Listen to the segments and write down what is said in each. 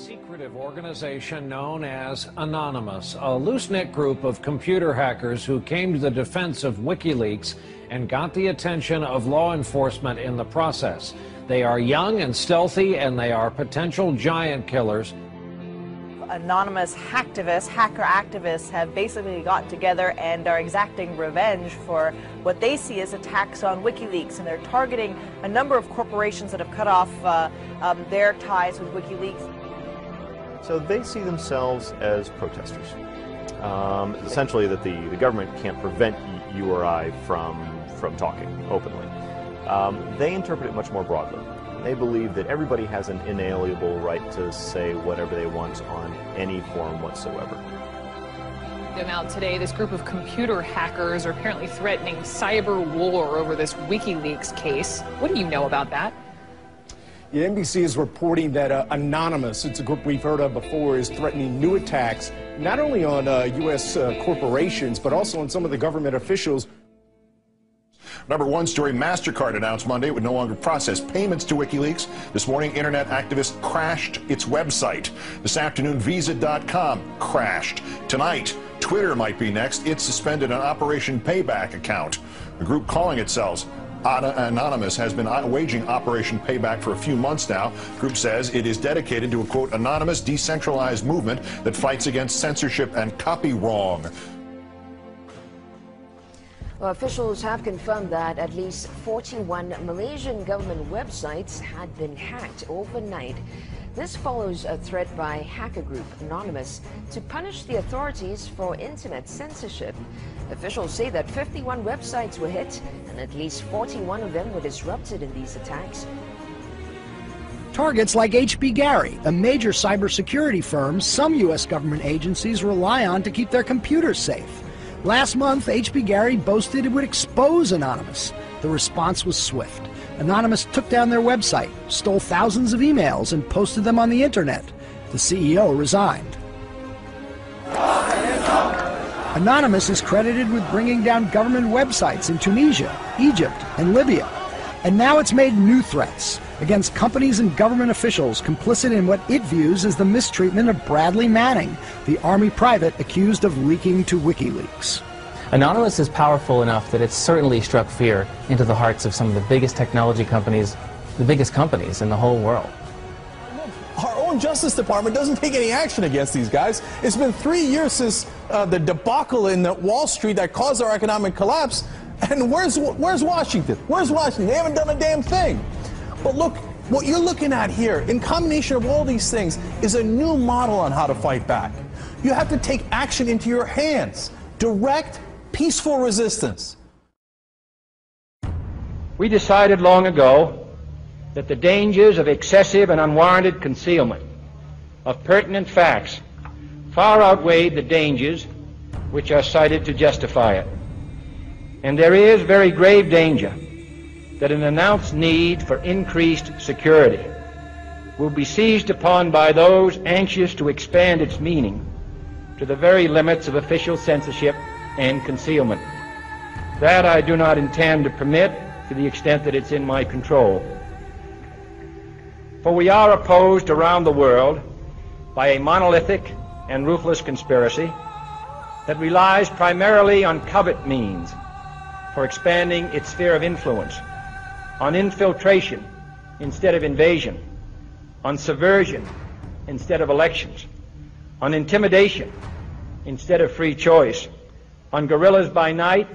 secretive organization known as Anonymous, a loose-knit group of computer hackers who came to the defense of WikiLeaks and got the attention of law enforcement in the process. They are young and stealthy, and they are potential giant killers. Anonymous hacker activists have basically got together and are exacting revenge for what they see as attacks on WikiLeaks, and they're targeting a number of corporations that have cut off their ties with WikiLeaks. So they see themselves as protesters. Essentially that the government can't prevent you or I from talking openly. They interpret it much more broadly. They believe that everybody has an inalienable right to say whatever they want on any forum whatsoever. Now today, this group of computer hackers are apparently threatening cyber war over this WikiLeaks case. What do you know about that? Yeah, NBC is reporting that Anonymous, it's a group we've heard of before, is threatening new attacks not only on U.S. corporations, but also on some of the government officials. Number one story, MasterCard announced Monday it would no longer process payments to WikiLeaks. This morning, internet activists crashed its website. This afternoon, Visa.com crashed. Tonight, Twitter might be next. It suspended an Operation Payback account. A group calling itself Anonymous has been waging Operation Payback for a few months now. The group says it is dedicated to a, quote, anonymous, decentralized movement that fights against censorship and copy wrong. Well, officials have confirmed that at least 41 Malaysian government websites had been hacked overnight. This follows a threat by hacker group Anonymous to punish the authorities for internet censorship. Officials say that 51 websites were hit and at least 41 of them were disrupted in these attacks. Targets like HB Gary, a major cybersecurity firm some U.S. government agencies rely on to keep their computers safe. Last month, HB Gary boasted it would expose Anonymous. The response was swift. Anonymous took down their website, stole thousands of emails, and posted them on the internet. The CEO resigned. Anonymous is credited with bringing down government websites in Tunisia, Egypt, and Libya. And now it's made new threats against companies and government officials complicit in what it views as the mistreatment of Bradley Manning, the Army private accused of leaking to WikiLeaks. Anonymous is powerful enough that it's certainly struck fear into the hearts of some of the biggest technology companies, the biggest companies in the whole world. Our own Justice Department doesn't take any action against these guys. It's been 3 years since the debacle in Wall Street that caused our economic collapse. And where's Washington? Where's Washington? They haven't done a damn thing. But look, what you're looking at here, in combination of all these things, is a new model on how to fight back. You have to take action into your hands. Direct, peaceful resistance. We decided long ago that the dangers of excessive and unwarranted concealment of pertinent facts far outweighed the dangers which are cited to justify it. And there is very grave danger that an announced need for increased security will be seized upon by those anxious to expand its meaning to the very limits of official censorship and concealment. That I do not intend to permit to the extent that it's in my control. For we are opposed around the world by a monolithic and ruthless conspiracy that relies primarily on covert means for expanding its sphere of influence, on infiltration instead of invasion, on subversion instead of elections, on intimidation instead of free choice, on guerrillas by night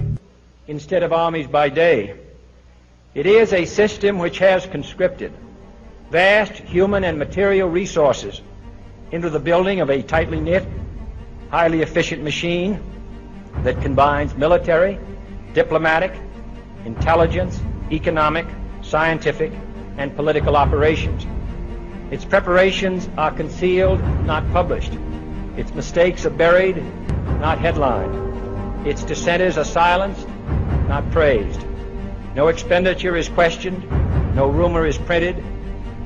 instead of armies by day. It is a system which has conscripted vast human and material resources into the building of a tightly knit, highly efficient machine that combines military, diplomatic, intelligence, economic, scientific, and political operations. Its preparations are concealed, not published. Its mistakes are buried, not headlined. Its dissenters are silenced, not praised. No expenditure is questioned, no rumor is printed,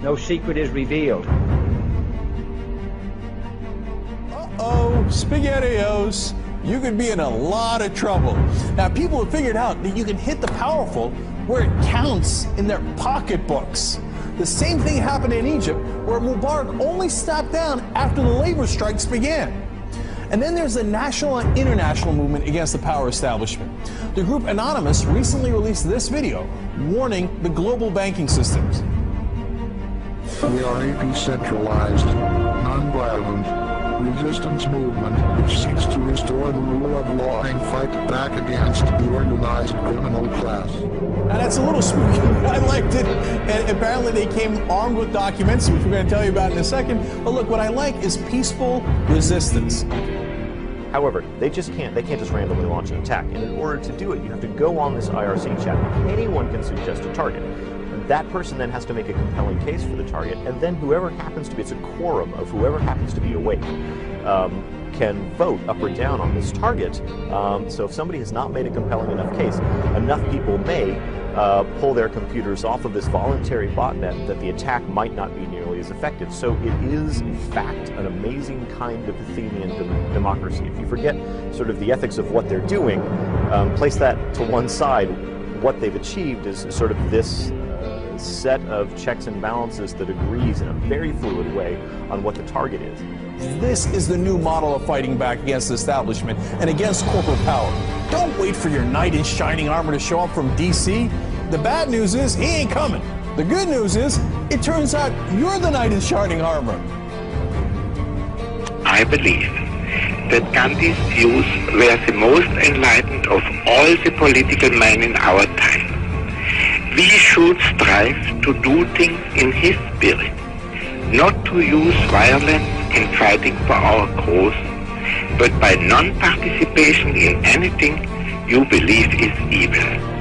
no secret is revealed. Uh-oh, SpaghettiOs. You could be in a lot of trouble. Now, people have figured out that you can hit the powerful where it counts in their pocketbooks. The same thing happened in Egypt, where Mubarak only stepped down after the labor strikes began. And then there's the national and international movement against the power establishment. The group Anonymous recently released this video warning the global banking systems. We are a decentralized, non-violent resistance movement which seeks to restore the rule of law and fight back against the organized criminal class. Now that's a little spooky. I liked it. And apparently they came armed with documents, which we're going to tell you about in a second. But look, what I like is peaceful resistance. However, they can't just randomly launch an attack. And in order to do it, you have to go on this IRC chat. Anyone can suggest a target. That person then has to make a compelling case for the target, and then whoever happens to be, it's a quorum of whoever happens to be awake, can vote up or down on this target. So if somebody has not made a compelling enough case, enough people may pull their computers off of this voluntary botnet that the attack might not be nearly as effective. So it is, in fact, an amazing kind of Athenian democracy. If you forget sort of the ethics of what they're doing, place that to one side, what they've achieved is sort of this set of checks and balances that agrees in a very fluid way on what the target is. This is the new model of fighting back against the establishment and against corporate power. Don't wait for your knight in shining armor to show up from DC. The bad news is he ain't coming. The good news is it turns out you're the knight in shining armor. I believe that Gandhi's views were the most enlightened of all the political men in our time. We should strive to do things in his spirit, not to use violence in fighting for our cause, but by non-participation in anything you believe is evil.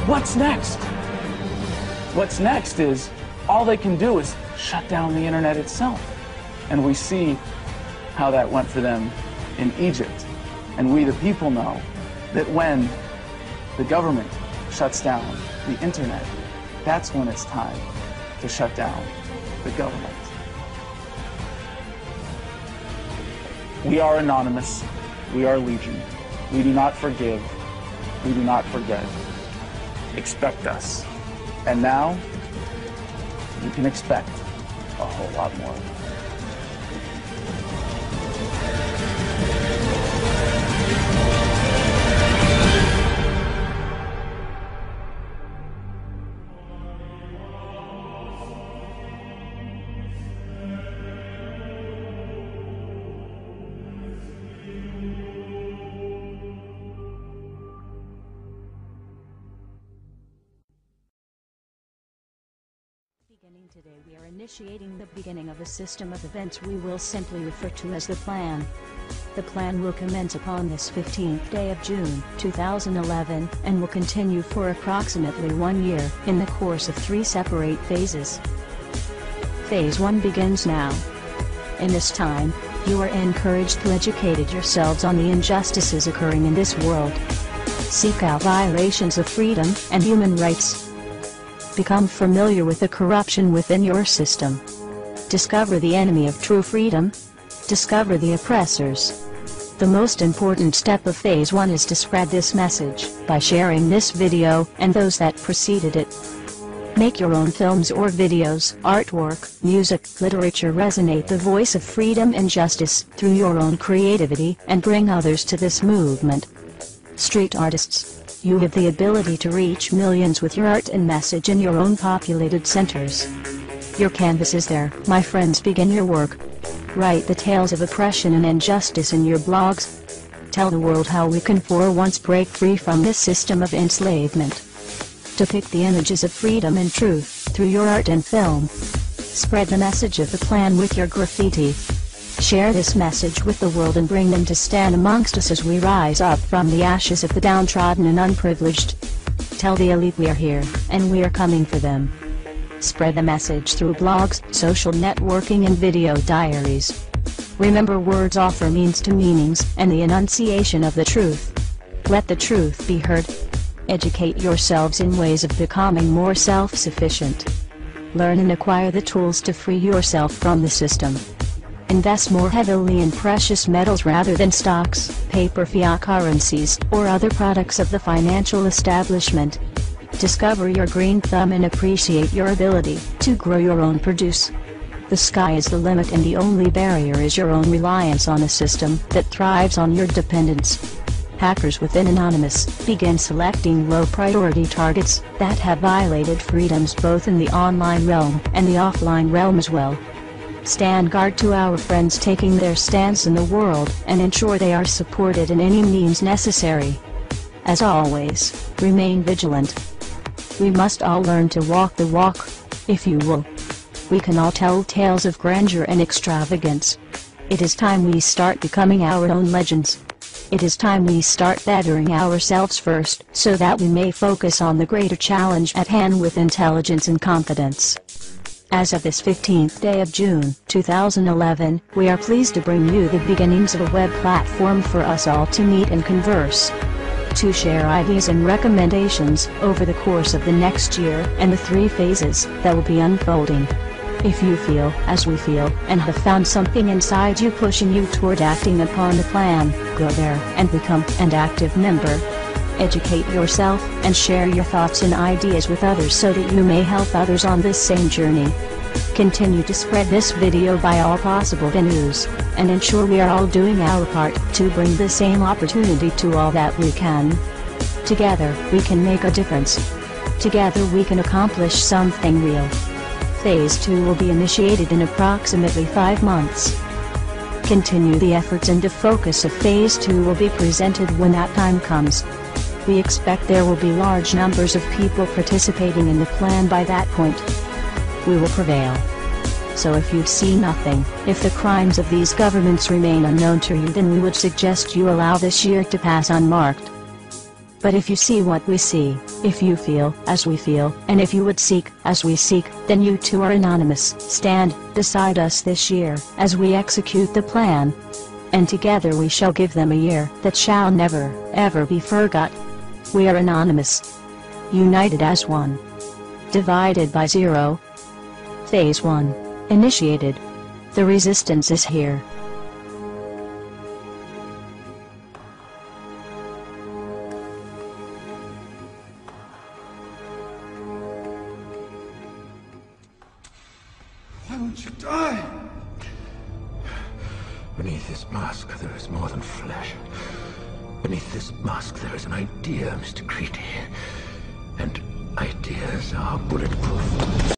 What's next? What's next is all they can do is shut down the internet itself. And we see how that went for them in Egypt. And we, the people, know that when the government shuts down the internet, that's when it's time to shut down the government. We are Anonymous. We are Legion. We do not forgive. We do not forget. Expect us. And now, you can expect a whole lot more. Today we are initiating the beginning of a system of events we will simply refer to as the Plan. The Plan will commence upon this 15th day of June 2011 and will continue for approximately 1 year in the course of 3 separate phases. Phase 1 begins now. In this time, you are encouraged to educate yourselves on the injustices occurring in this world. Seek out violations of freedom and human rights. Become familiar with the corruption within your system. Discover the enemy of true freedom. Discover the oppressors. The most important step of Phase 1 is to spread this message by sharing this video and those that preceded it. Make your own films or videos, artwork, music, literature resonate the voice of freedom and justice through your own creativity and bring others to this movement. Street artists, you have the ability to reach millions with your art and message in your own populated centers. Your canvas is there, my friends. Begin your work. Write the tales of oppression and injustice in your blogs. Tell the world how we can for once break free from this system of enslavement. Depict the images of freedom and truth through your art and film. Spread the message of the plan with your graffiti. Share this message with the world and bring them to stand amongst us as we rise up from the ashes of the downtrodden and unprivileged. Tell the elite we are here, and we are coming for them. Spread the message through blogs, social networking and video diaries. Remember, words offer means to meanings, and the enunciation of the truth. Let the truth be heard. Educate yourselves in ways of becoming more self-sufficient. Learn and acquire the tools to free yourself from the system. Invest more heavily in precious metals rather than stocks, paper fiat currencies, or other products of the financial establishment. Discover your green thumb and appreciate your ability to grow your own produce. The sky is the limit, and the only barrier is your own reliance on a system that thrives on your dependence. Hackers within Anonymous begin selecting low-priority targets that have violated freedoms both in the online realm and the offline realm as well. Stand guard to our friends taking their stance in the world, and ensure they are supported in any means necessary. As always, remain vigilant. We must all learn to walk the walk, if you will. We can all tell tales of grandeur and extravagance. It is time we start becoming our own legends. It is time we start bettering ourselves first, so that we may focus on the greater challenge at hand with intelligence and confidence. As of this 15th day of June, 2011, we are pleased to bring you the beginnings of a web platform for us all to meet and converse. To share ideas and recommendations over the course of the next year and the 3 phases that will be unfolding. If you feel, as we feel, and have found something inside you pushing you toward acting upon the plan, go there and become an active member. Educate yourself and share your thoughts and ideas with others so that you may help others on this same journey. Continue to spread this video by all possible venues, and ensure we are all doing our part to bring the same opportunity to all that we can. Together, we can make a difference. Together we can accomplish something real. Phase 2 will be initiated in approximately 5 months. Continue the efforts, and the focus of Phase 2 will be presented when that time comes. We expect there will be large numbers of people participating in the plan by that point. We will prevail. So if you see nothing, if the crimes of these governments remain unknown to you, then we would suggest you allow this year to pass unmarked. But if you see what we see, if you feel as we feel, and if you would seek as we seek, then you too are anonymous. Stand beside us this year as we execute the plan. And together we shall give them a year that shall never, ever be forgot. We are anonymous. United as one. Divided by zero. Phase 1. Initiated. The resistance is here. Why won't you die? Beneath this mask there is more than flesh. Beneath this mask there is an idea, Mr. Creedy. And ideas are bulletproof.